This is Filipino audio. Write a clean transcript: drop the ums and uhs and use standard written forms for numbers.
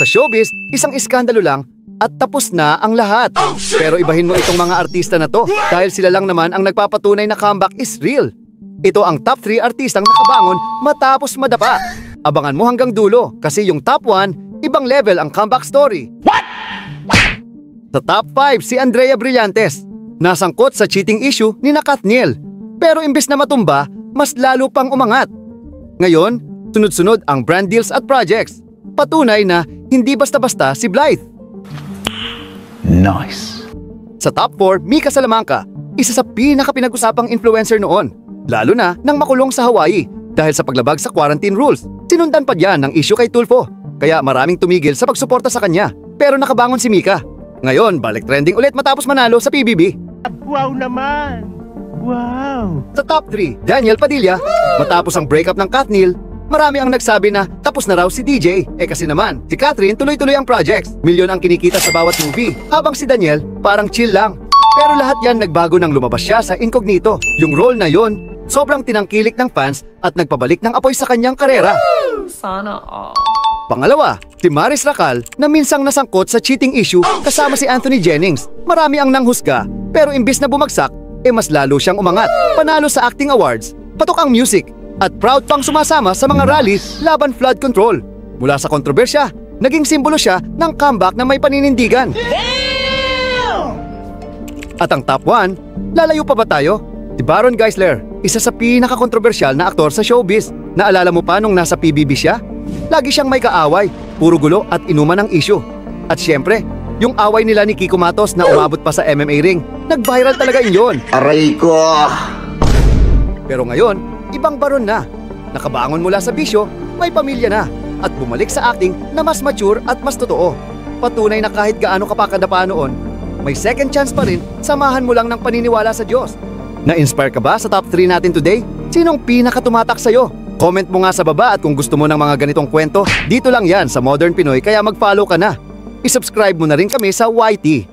Sa showbiz, isang iskandalo lang at tapos na ang lahat. Pero ibahin mo itong mga artista na to dahil sila lang naman ang nagpapatunay na comeback is real. Ito ang top 3 artistang nakabangon matapos madapa. Abangan mo hanggang dulo kasi yung top 1, ibang level ang comeback story. Sa top 5, si Andrea Brillantes. Nasangkot sa cheating issue ni Katniel. Pero imbes na matumba, mas lalo pang umangat. Ngayon, sunod-sunod ang brand deals at projects. Patunay na hindi basta-basta si Blythe. Nice. Sa top 4, Mika Salamanca. Isa sa pinaka-pinag-usapang influencer noon. Lalo na nang makulong sa Hawaii dahil sa paglabag sa quarantine rules. Sinundan pa diyan ng issue kay Tulfo. Kaya maraming tumigil sa pagsuporta sa kanya. Pero nakabangon si Mika. Ngayon, balik trending ulit matapos manalo sa PBB. Wow naman! Wow! Sa top 3, Daniel Padilla. Matapos ang breakup ng Katniel, marami ang nagsabi na tapos na raw si DJ. Kasi naman, si Catherine tuloy-tuloy ang projects. Milyon ang kinikita sa bawat movie. Habang si Daniel, parang chill lang. Pero lahat yan nagbago nang lumabas siya sa Incognito. Yung role na yon, sobrang tinangkilik ng fans at nagpabalik ng apoy sa kanyang karera. Sana all. Pangalawa, si Maris Racal na minsang nasangkot sa cheating issue kasama si Anthony Jennings. Marami ang nanghusga, pero imbis na bumagsak, mas lalo siyang umangat. Panalo sa acting awards, patok ang music, at proud pang sumasama sa mga rally laban flood control. Mula sa kontrobersya, naging simbolo siya ng comeback na may paninindigan. At ang top 1, lalayo pa ba tayo? Si Baron Geisler, isa sa pinaka-kontrobersyal na aktor sa showbiz. Naalala mo pa nung nasa PBB siya? Lagi siyang may kaaway, puro gulo at inuman ng issue. At syempre, yung away nila ni Kiko Matos na umabot pa sa MMA ring, nag-viral talaga yun. Aray ko! Pero ngayon, ibang Baron na. Nakabangon mula sa bisyo, may pamilya na, at bumalik sa acting na mas mature at mas totoo. Patunay na kahit gaano ka pa kadapa noon, may second chance pa rin, samahan mo lang ng paniniwala sa Diyos. Na-inspire ka ba sa top 3 natin today? Sinong pinaka-tumatak sa'yo? Comment mo nga sa baba at kung gusto mo ng mga ganitong kwento, dito lang yan sa Modern Pinoy kaya mag-follow ka na. I-subscribe mo na rin kami sa YT.